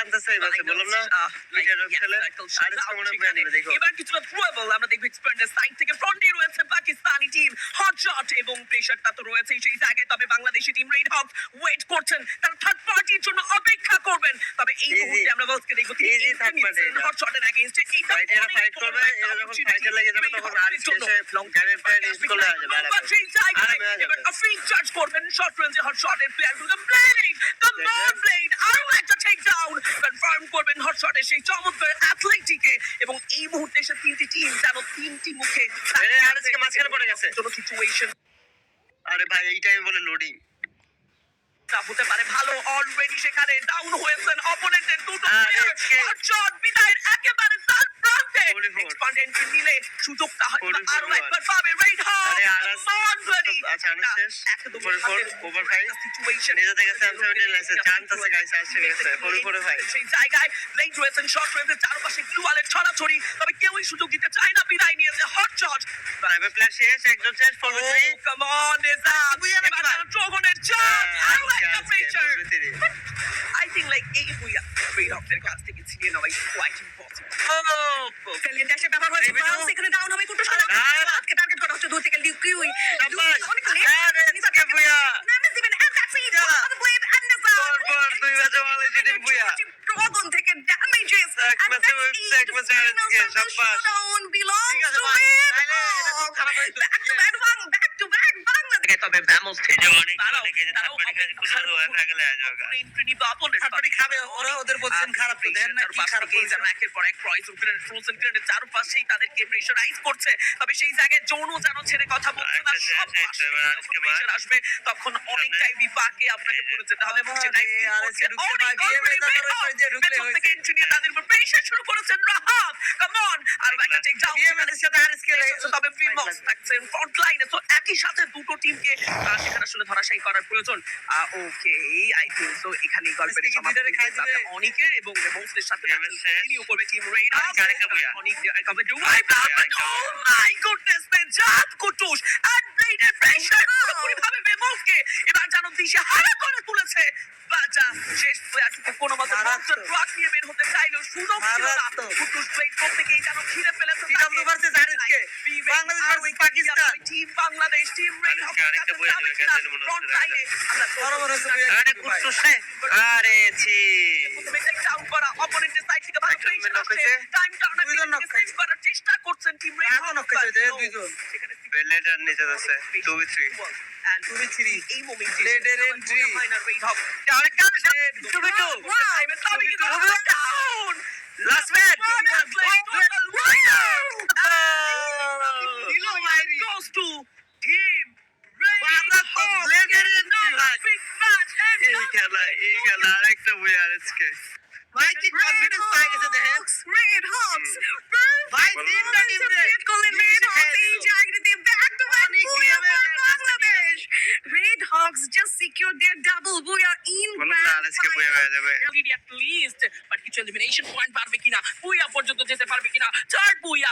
টানতেছে এই ম্যাচে, বললাম না লিডার খেলে আরএসকে মনে হয় নেবে। দেখো এবার কিছুটা থ্রোয়েবল আমরা দেখব এক্সপার্টের সাইড থেকে ফ্রন্টে রয়েছে পাকিস্তানি টিম, হট শট এবং প্রেসারটা তো রয়েছে সেই জায়গায়। তবে বাংলাদেশি টিম রেড হক ওয়েট করছেন, তারা থার্ড পার্টির জন্য অপেক্ষা করবেন। তবে এই মুহূর্তে আমরা বলতে দেখব কি Easy থার্ড পার্টি হট শটের এগেইনস্টে এইটা ফাইটার ফাইট করবে, এরা যখন ফাইটে লেগে যাবে তখন আরএসকে এসে লং ক্যারেট প্যান ইউজ করলে হয়ে যাবে। এবার সেই জায়গায় এবার ফ্রি চার্জ করবেন শর্ট রেঞ্জে হট শটের প্লেয়ার গুলো ব্লেড দ্য মোর ব্লেড আরো একটা টেক ডাউন কনফার্ম করবেন হট শটের সেই চমৎকার অ্যাথলেটিকে। এবং এই মুহূর্তে এসে তিনটি টিম যেন তিনটি মুখে আরএসকে মাঝখানে পড়ে গেছে। কোন সিচুয়েশন আরে ভাই এই টাইমে বলে লোডিং হতে পারে ভালো। অলরেডি সেখানে ডাউন হয়েছেন অপোনেন্টের দুটো আরএসকে হট শট বিদায়ের একেবারে তার প্রান্তে 44 এক্সপান্ড এন্ট্রি নিলে সুযোগটা হয়তো 44 আরো একবার পাবে রেড হক। আরে আরএস আচ্ছা আনুস শেষ 44 ওভার 5 সিচুয়েশন নিজে থেকে 717 লেসে জানতেছে গাইস আসছে গেছে 44 ভাই সেই জায়গায় লেট রয়েছেন শট রয়েছে চারপাশে গ্লুয়ালের ছড়াছড়ি, তবে কেউই সুযোগ দিতে চায় না। বিদায় নিয়েছে হট শট। প্রাইভে প্লেয়ার শেষ, একজন শেষ 43 কাম অন নেজাম এবার ড্রাগনের চাপ আরো একটা প্রেসার। I think like এই বুইয়া রেড হকের কাছ থেকে ছিনিয়ে নেওয়া is quite impossible. ফেলে দেশে ব্যবহার হয়েছে ফ্রান্স, এখানে ডাউন হবে কুটুস আজকে টার্গেট করা হচ্ছে দূর থেকে লিউকিউই অনেক লেট বুইয়া নামেস দিবেন and that's it for blade and পর দুই ম্যাচে ভালো জিতে বুইয়া ড্রাগন থেকে ড্যামেজেস এক ম্যাচে আজকে শাবাশ down belongs to back to back Bangladesh. তবে ব্যামস থেকে অনেক এন্ট্রি বাপনের ফাটফাটি খাবে ওরা, ওদের পজিশন খারাপ তো দেন না, কি খারাপ পজিশন একের পর এক ক্রস গ্রেনেড ফ্রোজেন গ্রেনেড চারপাশেই তাদেরকে প্রেসারাইজ করছে। তবে সেই জায়গায় জোনও যেন ছেড়ে কথা বলছে না, সব প্রেসার আসবে তখন অনেকটাই বিপাকে আপনাকে পড়ে যেতে হবে। এবং সেটাই আরএসকে ঢুকছে ভাই, বিএমএ তারপরে কই যে ঢুকলে ভেতর থেকে এন্ট্রি নিয়ে তাদের উপর প্রেসার শুরু করেছেন রাহাত। কাম অন আর একটা টেক ডাউন বিএমএ এর সাথে আরএসকে তবে ফিমক্স থাকছেন ফ্রন্ট লাইনে। তো একই সাথে দুটো টিমকে সেখানে আসলে ধরাশায়ী করার প্রয়োজন। ওকে আই থিংক সো এখানেই গল্পের সমাপ্তি খাই দিবে অনিকের এবং রেমন্সের সাথে কন্টিনিউ করবে টিম রেড অনিক কভার ডু wipe out. Oh my goodness man জাত কুটুস এন্ড ব্লেডের প্রেসার পুরোপুরি ভাবে রেমন্সকে এবার জানো দিশে হারা করে তুলেছে। বাজা শেষ প্লেয়ারটিকে কোনো মতে মনস্টার ট্রাক নিয়ে বের হতে চাইলো, সুযোগ ছিল না। কুটুস প্লেড প্রত্যেকেই যেন ঘিরে ফেলেছে টিরামদু versus RSK, Bangladesh versus Pakistan. Team Bangladesh team Red Hawk আরেকটা বইয়া দেবে কেন মনে ফ্রন্ট হচ্ছে লাইনে আমরা বরাবর হচ্ছে আরে কুটুস রে আরে ছি প্রথমে টেক ডাউন করা অপোনেন্টের সাইড থেকে ভালো একজন প্রেসার knock আসছে। হয়েছে। টাইম টার্নার দুইজন knock সেভ করার চেষ্টা করছেন টিম রেড হক। knock হয়েছে যে দুইজন। বেলেডার নিচে আছে 2v3 and 2v3 এই মোমেন্টে Leader entry। রেড হক আরেকটা 2v2 টাইমে তবে কিন্তু ডাউন লাস্ট ম্যাচ দিলো মাইরি goes to team red Bharat তো hawk। Leader entry ভাই। Big match এই খেলা আরেকটা বই আরএসকে ভাই কি কনফিডেন্স পাই গেছে দেখেন red hawks ভাই তিনটা টিম রে ক্রিয়েট করলেন red hawks এই জায়গাতে ব্যাক টু ব্যাক অনেক বুয়া গেমে Bangladesh. red hawks just secured their double buya in বললাম না আরএসকে বই হয়ে যাবে at least বাট কিছু এলিমিনেশন পয়েন্ট পারবে কিনা, বুয়া পর্যন্ত যেতে পারবে কিনা। থার্ড বুয়া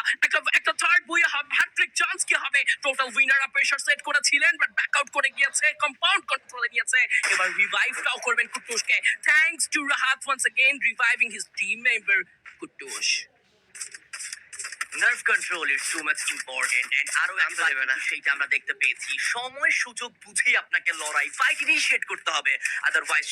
একটা থার্ড বুয়া হ্যাট্রিক চান্স কি হবে। টোটাল উইনার প্রেসার সেট করেছিলেন বাট ব্যাক আউট করে গিয়েছে, কম্পাউন্ড কন্ট্রোলে নিয়েছে। এবার রিভাইভটাও করবেন কুটুসকে। Thanks to Rahat once again reviving his team member Kutus. Nerve control is too much important and আরো একবার কিন্তু সেইটা আমরা দেখতে পেয়েছি। সময় সুযোগ বুঝেই আপনাকে লড়াই ফাইট ইনিশিয়েট করতে হবে, আদারওয়াইজ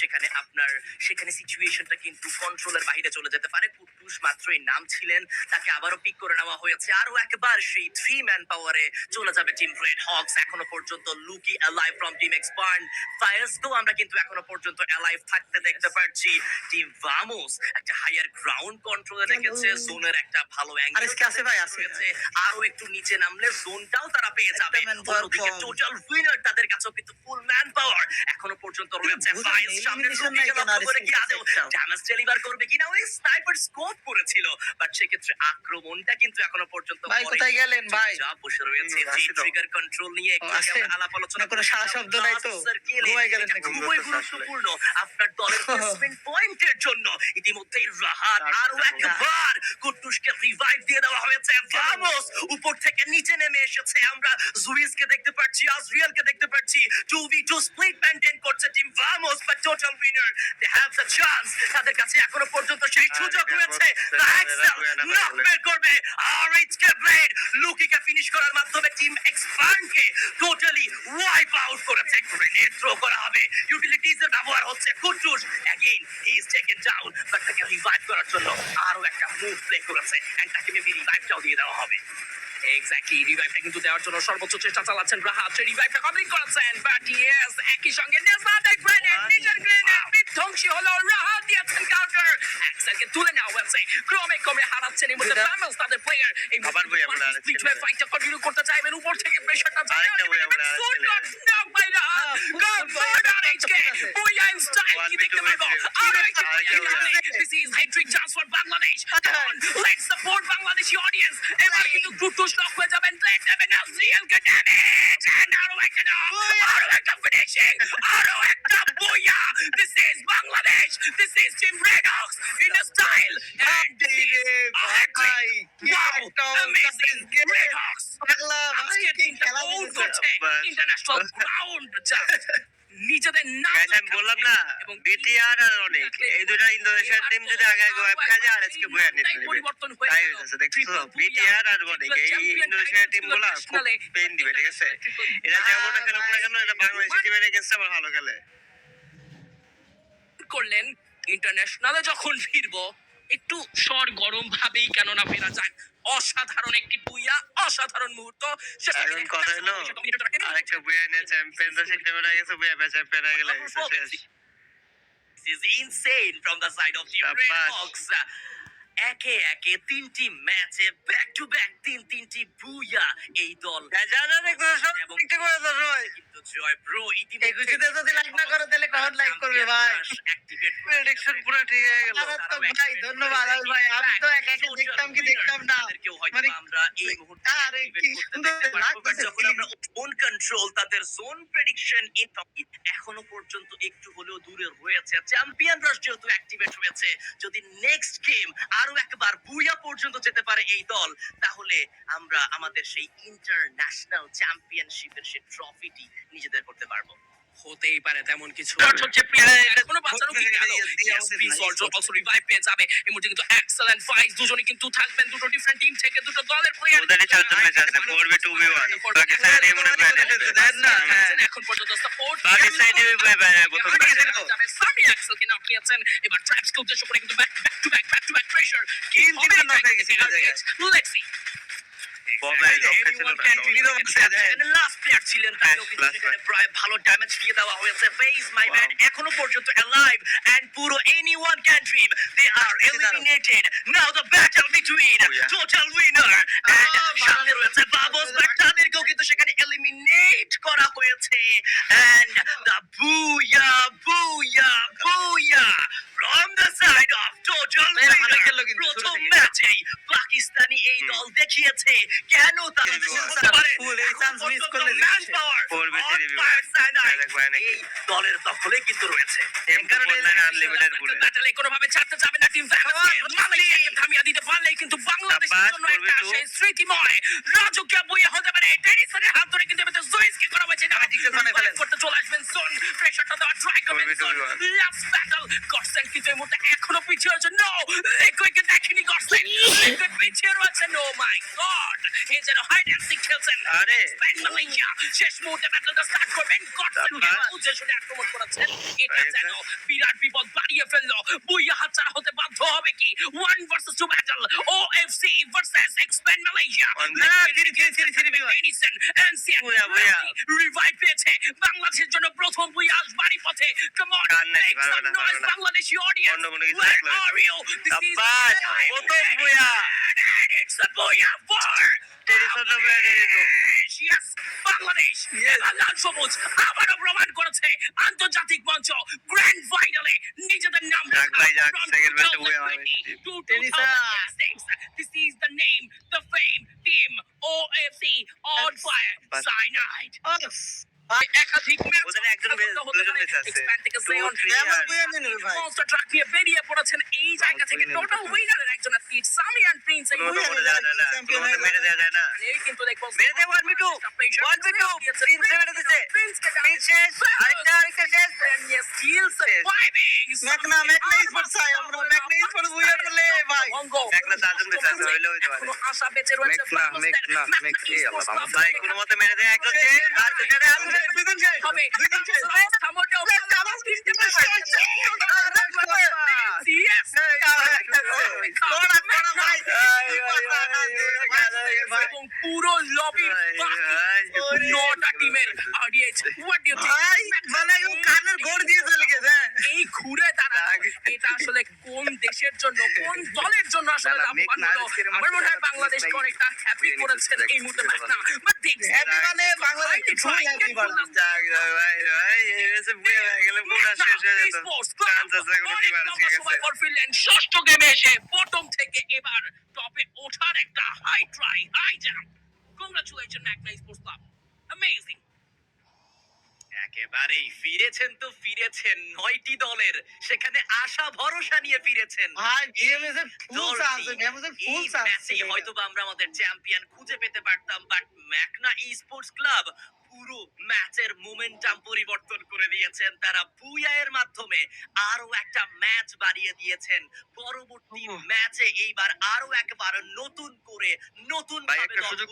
সেখানে সিচুয়েশনটা কিন্তু কন্ট্রোলের বাইরে চলে যেতে পারে। কুটুস মাত্রই নাম ছিলেন, তাকে আবারও পিক করে নেওয়া হয়েছে। আরো একবার সেই 3 ম্যান পাওয়ারে চলে যাবে টিম রেড হকস। এখনো পর্যন্ত লুকি অ্যালাইভ ফ্রম টিম এক্সপান্ড, ফায়ার্সকেও আমরা কিন্তু এখনো পর্যন্ত অ্যালাইভ থাকতে দেখতে পাচ্ছি। টিম ভামোস একটা হায়ার গ্রাউন্ড কন্ট্রোলে রেখেছে, জোনের একটা ভালো অ্যাঙ্গেল আরএসকে আছে ভাই আছে। আরো একটু নিচে নামলে জোনটাও তারা পেয়ে যাবে। একটা manpower অন্যদিকে কম। টোটাল উইনার তাদের কাছেও কিন্তু ফুল ম্যান পাওয়ার এখনো পর্যন্ত রয়েছে। বুঝলাম, ফাইজ সামনে elimination লুকিকে নাই কেন লক্ষ্য করে কি RSK আদৌ একটাও? ড্যামেজ ডেলিভার করবে কিনা। ওই স্নাইপার স্কোপ করেছিল বাট সেক্ষেত্রে আক্রমণটা কিন্তু এখনো পর্যন্ত ভাই কোথায় গেলেন ভাই? যা বসে রয়েছে জি আসি তো। ট্রিগার কন্ট্রোল নিয়ে একটু আসেন। আমরা আলাপ আলোচনা না কোনো সারা শব্দ নাই তো? সার্কেলে ঘুমাই গেলেন এটা নাকি? খুবই গুরুত্বপূর্ণ আপনার দলের প্লেসমেন্ট পয়েন্টের জন্য। ইতিমধ্যেই রাহাত আরো একবার কুট্টুসকে রিভাইভ দিয়ে দেওয়া হয়েছে। ভামোস উপর থেকে নিচে নেমে এসেছে। আমরা জুইসকে দেখতে পাচ্ছি, আজরিয়ালকে দেখতে পাচ্ছি। 2v2 স্প্লিট মেইনটেইন করছে team Vamos, but total winner they have the chance. তাদের কাছে এখনো পর্যন্ত সেই সুযোগ রয়েছে। এক্সেল নক বের করবে আর এইচকে ব্লেড লুকিকে ফিনিশ করার মাধ্যমে টিম এক্সপান্ডকে টোটালি ওয়াইপ আউট করেছে। গ্রেনেড থ্রো করা হবে, ইউটিলিটিজ এর ব্যবহার হচ্ছে। Kuttus again he is taken down, but তাকে রিভাইভ করার জন্য আরো একটা মুভ প্লে করেছে এন্ড তাকে মেবি রিভাইভটাও দিয়ে দেওয়া হবে। এক্স্যাক্টলি, রিভাইভটা কিন্তু দেওয়ার জন্য সর্বোচ্চ চেষ্টা চালাচ্ছেন রাহাত। রিভাইভটা কমপ্লিট করেছেন, বাট ইয়েস একই সঙ্গে নেসাদের গ্রেনেড, নিজের গ্রেনেড বিধ্বংসী হলো। রাহাত দিয়েছেন কাউন্টার, এক্সেলকে তুলে নেওয়া হয়েছে। ক্রমে ক্রমে হারাচ্ছেন এই মুহূর্তে ফ্যামিলস তাদের প্লেয়ার। এই আবার বই আমরা আর স্প্লিট হয়ে ফাইটটা কন্টিনিউ করতে চাইবেন, উপর থেকে প্রেসারটা আরেকটা বই আমরা আর This is hat-trick chance for Bangladesh. Come on, let's support Bangladeshi audience. এবার কিন্তু কুট্টুস নক হয়ে যাবেন, ব্লেড দেবেন আজরিয়ালকে ড্যামেজ এন্ড আরো একটা ফিনিশিং, আরো একটা বুয়া। This is Bangladesh. This is Team Red Hawks in a style and this is a hat-trick. Wow, amazing Red Hawks. আজকে টিমটা আউট করছে ইন্টারন্যাশনাল গ্রাউন্ড জাস্ট নিজেদের নাম গাইস আমি বললাম না বিটিআর আর অনেক এই দুটো ইন্দোনেশিয়ার টিম যদি আগে আগে ওয়েব খেলে আর আজকে বইয়া নিতে নেবে পরিবর্তন হয়ে তাই গেল। হইতাছে দেখছো বিটিআর আর অনেক এই ইন্দোনেশিয়ার টিম গুলা খুব পেইন দিবে ঠিক আছে এরা যেমন খেলুক না কেন এটা বাংলাদেশি টিমের এগেইনস্ট আবার ভালো খেলে করলেন ইন্টারন্যাশনালে যখন ফিরবো একটু স্বর গরম ভাবেই কেন না ফেরা যায়। অসাধারণ একটি বুইয়া, অসাধারণ মুহূর্ত। এখন কথা হলো আরেকটা বইয়া নিয়ে চ্যাম্পিয়নশিপ টিমে হয়ে গেছে বইয়া চ্যাম্পিয়ন হয়ে গেলে শেষ This is insane from the side of Team Red Shabash. Hawks. একে একে তিনটি ম্যাচে ব্যাক টু ব্যাক তিনটি বুইয়া এই দল জানা দেখো সব ঠিক করে দাও সবাই কিন্তু জয় ব্রো এই খুশিতে যদি লাইক না করে তাহলে কখন লাইক করবে ভাই? প্রেডিকশন পুরো ঠিক হয়ে গেল মারাত্মক ভাই, ধন্যবাদ আল ভাই। আমি তো একা একা দেখতাম কি দেখতাম না। মানে আমরা এই মুহূর্তে আরে কি সুন্দর লাগছে। যখন আমরা জোন কন্ট্রোল তাদের জোন প্রেডিকশন এখনো পর্যন্ত একটু হলেও দূরে রয়েছে। চ্যাম্পিয়ন রাশ যেহেতু অ্যাক্টিভেট হয়েছে, যদি নেক্সট গেম আরো একবার বুইয়া পর্যন্ত যেতে পারে এই দল, তাহলে আমরা আমাদের সেই ইন্টারন্যাশনাল চ্যাম্পিয়নশিপের সেই ট্রফিটি নিজেদের করতে পারবো। হতেই পারে তেমন কিছু হচ্ছে। এখনো বাঁচানো কি গেল? Yes, Prince also revive পেয়ে যাবে। এই মুহূর্তে কিন্তু এক্সেল এন্ড ফাইজ দুজনেই কিন্তু থাকবেন দুটো ডিফারেন্ট টিম থেকে, দুটো দলের প্লেয়ার। ওদেরই চারজন ম্যাচ আছে 4v2v1 পাকিস্তানের টিম মনে হয় দেন না এখন পর্যন্ত সাপোর্ট পাকিস্তানি টিম প্রথম ম্যাচে সামি এক্সেলকে নক নিয়েছেন। এবার ট্র্যাপসকে উদ্দেশ্য করে কিন্তু ব্যাক টু ব্যাক প্রেসার তিন দিকে নক হয়ে গেছে এই জায়গায় লেটস সি ববাই লক্ষ্য ছিল না লাস্ট প্লেয়ার ছিলেন, তাকেও কিন্তু সেখানে প্রায় ভালো ড্যামেজ দিয়ে দেওয়া হয়েছে। ফেজ মাই ব্যাড এখনো পর্যন্ত অ্যালাইভ এন্ড পুরো anyone can dream they are eliminated. Now the battle between total winner and সামনে রয়েছে বাবস, বাট তাদেরকেও কিন্তু সেখানে এলিমিনেট করা হয়েছে। এন্ড দ্য বুয়া from the side of total winner। প্রথম ম্যাচেই পাকিস্তানি এই দল দেখিয়েছে কেন তাদের ফুল এই চান্স মিস করলে এই দলের দখলে কিন্তু রয়েছে। আনলিমিটেড বলে ব্যাটলে কোনোভাবে ছাড়তে যাবে না টিম মালয়েশিয়াকে থামিয়ে দিতে পারলেই কিন্তু বাংলাদেশের জন্য একটা সেই স্মৃতিময় রাজকীয় বইয়ে হতে পারে। টেনিসনের হাত ধরে কিন্তু এবার জুইসকে করা হয়েছে না করতে চলে আসবেন জোন প্রেসারটা দেওয়া ট্রাই করবেন জোন লাস্ট ব্যাটল গডসেন কিন্তু এই মুহূর্তে এখনো পিছিয়ে রয়েছে। নো লিকুইডকে দেখেনি গডসেন, লিকুইড পিছিয়ে রয়েছে। নো মাই গড, এই যেন হাইড অ্যান্ড সিক খেলছেন। আরে মালয়েশিয়া শেষ মুহূর্তে ব্যাটলটা স্টার্ট করবেন। গডসেনকে উদ্দেশ্যে আক্রমণ করেছেন, এটা যেন বিরাট বিপদ বাড়িয়ে ফেললো। বুইয়া হাতছাড়া হতে বাধ্য হবে কি? 1 vs 2 ব্যাটল, OFC versus expand Malaysia. Revive পেয়েছে বাংলাদেশের জন্য প্রথম বুইয়া বাড়ি পথে। Come on Bangladeshi audience, where are you? This is প্রথম বুয়া it's the Booyah War! Yes, Bangladesh এবার লাল সবুজ আবারও প্রমাণ করেছে আন্তর্জাতিক মঞ্চ গ্র্যান্ড ফাইনালে নিজেদের নাম যাক ভাই, যাক, second match এ বুয়া হবে। This is the name, the fame, team OFC on fire, Cyanide. একাধিক ম্যাচ ওদের একজন দুজন বেঁচে আছে। এক্সপ্যান্ড থেকে Zion আমার বুয়া নিয়ে নেবে ভাই। মনস্টার ট্রাক নিয়ে বেরিয়ে পড়েছেন এই জায়গা থেকে টোটাল উইনারের একজন অ্যাথলিট সামি অ্যান্ড প্রিন্স এই কোনো মতে দেওয়া যায় না, কোনো মতে মেরে দেওয়া যায় না। এই কিন্তু দেখবো মেরে দে 1v2, 1v2, প্রিন্স মেরে দিচ্ছে। প্রিন্স শেষ, আরেকটা শেষ। মেঘনা স্পোর্টস চাই আমরা, মেঘনা স্পোর্টস বুয়া করলে ভাই। মেঘনা চারজন বেঁচে আছে, হইলে হইতে পারে। আশা বেঁচে রয়েছে ভাই কোনো মতে মেরে দে, একজন শেষ, আর দুজনে আছে। দুজন শেষ, হবে দুজন শেষ। এবং পুরো লবি নটা টিমের ভাই মানে ও কানের গোড় দিয়ে চলে গেছে। এই ঘুরে তারা এটা আসলে কোন দেশের জন্য কোন দলের জন্য আসলে লাভবান হলো আমার মনে হয় বাংলাদেশকে অনেকটা হ্যাপি করেছেন এই মুহূর্তে ম্যাচটা বাট দেখছি হ্যাপি মানে বাংলাদেশ ফুল হ্যাপি বাংলা। ভাই এসে বুয়ে হয়ে গেলে পুরো শেষ হয়ে যেত। চান্স আছে কোনো টিম আর ঠিক আছে। ষষ্ঠ গেমে এসে প্রথম থেকে এবার টপে ওঠার একটা high try high jump congratulation Magna sports club amazing একেবারেই ফিরেছেন তো ফিরেছেন 9টি দলের সেখানে আশা ভরসা নিয়ে ফিরেছেন ভাই বিএমএস এর ফুল চান্স, বিএমএস এর ফুল এই চান্স। ম্যাচে হয়তোবা আমরা আমাদের চ্যাম্পিয়ন খুঁজে পেতে পারতাম but Magna E sports club পুরো ম্যাচের মোমেন্টাম পরিবর্তন করে দিয়েছেন তারা বুয়ায়ের মাধ্যমে আরো একটা ম্যাচ বাড়িয়ে দিয়েছেন পরবর্তী ম্যাচে এইবার আরো একবার নতুন করে নতুন ভাই একটা সুযোগ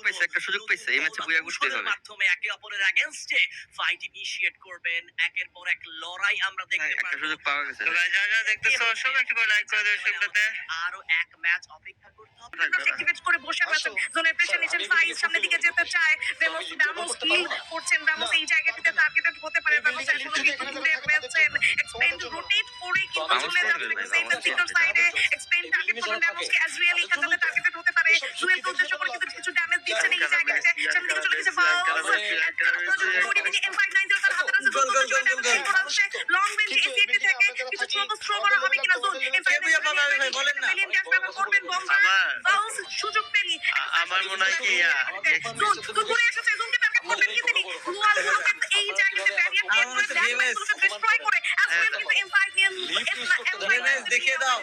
পাইছে এই ম্যাচে বুয়া করতে হবে। মাধ্যমে একে অপরের এগেইনস্টে ফাইট ইনিশিয়েট করবেন একের পর এক লড়াই আমরা দেখতে একটা পারবো সুযোগ পাওয়া গেছে। ভাই যা দেখতেছো সবাই একটু লাইক করে দিও সেটাতে। আরো এক ম্যাচ অপেক্ষা করতে হবে অ্যাক্টিভেট করে বসে আছেন জোনের প্রেসার নিচ্ছেন সাইজ সামনের দিকে যেতে চায় ভেমোস কিল করছেন ভেমোস এই জায়গাটিতে টার্গেটেড হতে পারে ভেমোস এখনো কিন্তু দূরে পেয়েছেন এক্সপেন্ড রোটেট করে কিন্তু চলে যাচ্ছে সেফ সেক্টর সাইডে এক্সপেন্ড টার্গেট করুন ভেমোসকে অ্যাজরিয়াল এই কাছে টার্গেটেড হতে পারে জুয়েল তো উদ্দেশ্য করে কিন্তু কিছু ড্যামেজ দিচ্ছেন এই জায়গাটিতে সামনে দিকে চলে গেছে লং রেঞ্জ এসিএটি থেকে কিছু থ্রো করা হবে কিনা জোন বলেন না করবেন বাউন্স সুযোগ পেলি আমার মনে হয় কি জোন ঘুরে এসেছে জোনকে টার্গেট করবেন কি তিনি ওয়াল গুলোকে এই জায়গাতে ব্যারিয়ার ক্রিয়েট করে ড্যামেজগুলোকে ডিস্ট্রয় করে অ্যাজ ওয়েল কিন্তু এম5 নিয়ে ড্যামেজ দেখিয়ে দাও।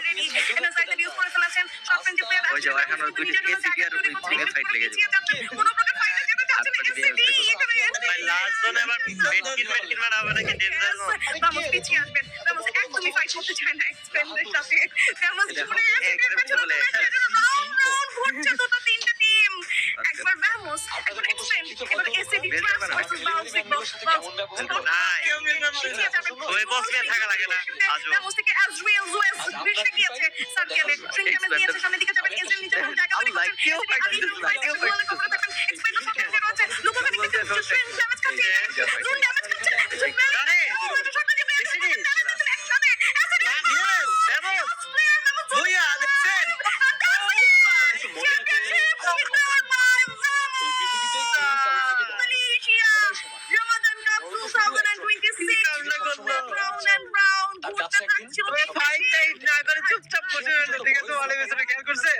এনার্জাইজার ইউজ করে ফেলেছেন শর্ট রেঞ্জে প্লেয়ার ওই যে এখন দুটো এসিপি আর ওই টিমে ফাইট লেগে যাবে। কোন প্রকার ফাইটে যেতে চাচ্ছেন এসিডি এখানে ভাই লাস্ট জোনে আবার মেডকিট বানাবে নাকি ডেঞ্জার জোন। রামোস পিছিয়ে আসবেন রামোস একদমই ফাইট করতে চায় না এক্সপেন্ডের সাথে রামোস ঘুরে এসে পেছনে রাউন্ড ঘুরছে দুটো তিনটা টিম একবার রামোস একবার এক্সপেন্ড এবার এসিডি ক্লাস ভার্সেস বাউন্স ওই বস কে থাকা লাগে না আজও। রামোস থেকে আজরিয়েল জুয়েল বেশি গিয়েছে সার্কেলে ট্রেন ড্যামেজ দিয়েছে সামনে দিকে যাবেন এজেল নিচে জায়গা তৈরি করছেন এক্সপেন্ড সাথে রয়েছে লুকোকে নিতে ট্রেন ড্যামেজ খাচ্ছে জুন ড্যামেজ খাচ্ছে আরে বুয়া দেখছেন ফাইট না করে চুপচাপ বসে রইলো, ঠিক আছে? ওয়ালের পেছনে খেয়াল করছে?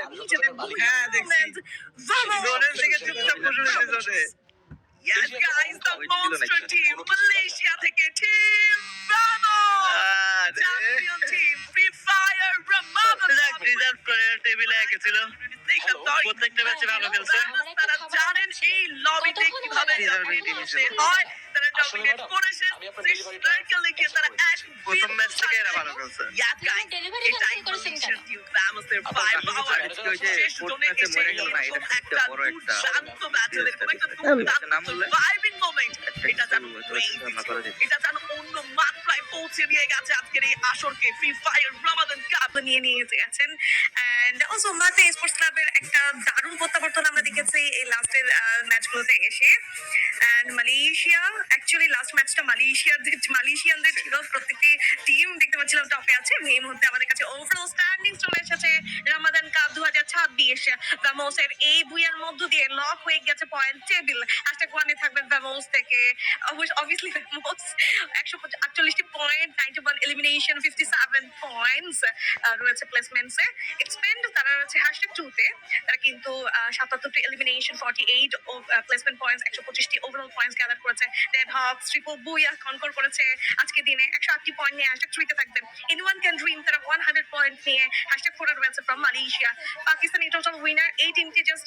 হ্যাঁ দেখছি, জোনের দিকে চুপচাপ বসে রয়েছে জোনে। Yes guys, the monster team Malaysia থেকে team Bravo champion team Free Fire Ramadan reserve করে টেবিলে রেখেছিল। প্রত্যেকটা ম্যাচে ভালো খেলছে। তারা জানেন এই লবিতে কিভাবে হয় তারা ডমিনেট করেছে সার্কেলে গিয়ে তারা এক প্রথম ম্যাচ থেকে এরা ভালো খেলছে। Yeah guys, এটাই Malaysia team Ramos এর 5 power শেষ জোনে এসে এরকম একটা শান্ত ম্যাচ এরকম একটা surviving moment এটা জানো এটা জানো অন্য মাত্রায় পৌঁছে দিয়ে গেছে আজকের এই আসরকে ফ্রি ফায়ার রমাদান কাপ নিয়ে গেছেন এন্ড অলসো মালটা স্পোর্টস ক্লাবের একটা দারুণ প্রত্যাবর্তন আমরা দেখেছি এই লাস্টের ম্যাচগুলোতে এসে এন্ড মালয়েশিয়া অ্যাকচুয়ালি লাস্ট ম্যাচটা মালয়েশিয়ানদের ছিল প্রত্যেকটি টিম দেখতে পাচ্ছিলাম টপে আছে এই মুহূর্তে আমাদের কাছে ওভারঅল স্ট্যান্ডিং চলে এসেছে রমাদান কাপ 2026 ভ্যামোসের এই বুয়ার মধ্য দিয়ে লক হয়ে গেছে পয়েন্ট টেবিল #1 থাকবেন ভ্যামোস থেকে অবভিয়াসলি ভ্যামোস 148টি পয়েন্ট 91 এলিমিনেশন 57 পয়েন্টস রয়েছে প্লেসমেন্টসে এক্সপেন্ড তারা রয়েছে #2 তে তারা কিন্তু তো 77টি এলিমিনেশন, 48 প্লেসমেন্ট পয়েন্টস, 125টি ওভারঅল পয়েন্টস গ্যাদার করেছে। Red Hawks triple booyah conquer করেছে আজকের দিনে 108টি পয়েন্ট নিয়ে #3 থাকবে। এনিওয়ান ক্যান ড্রিম, তারা 100 পয়েন্ট নিয়ে #4 রয়েছে from Malaysia. Pakistani total winner, এই টিমটি জাস্ট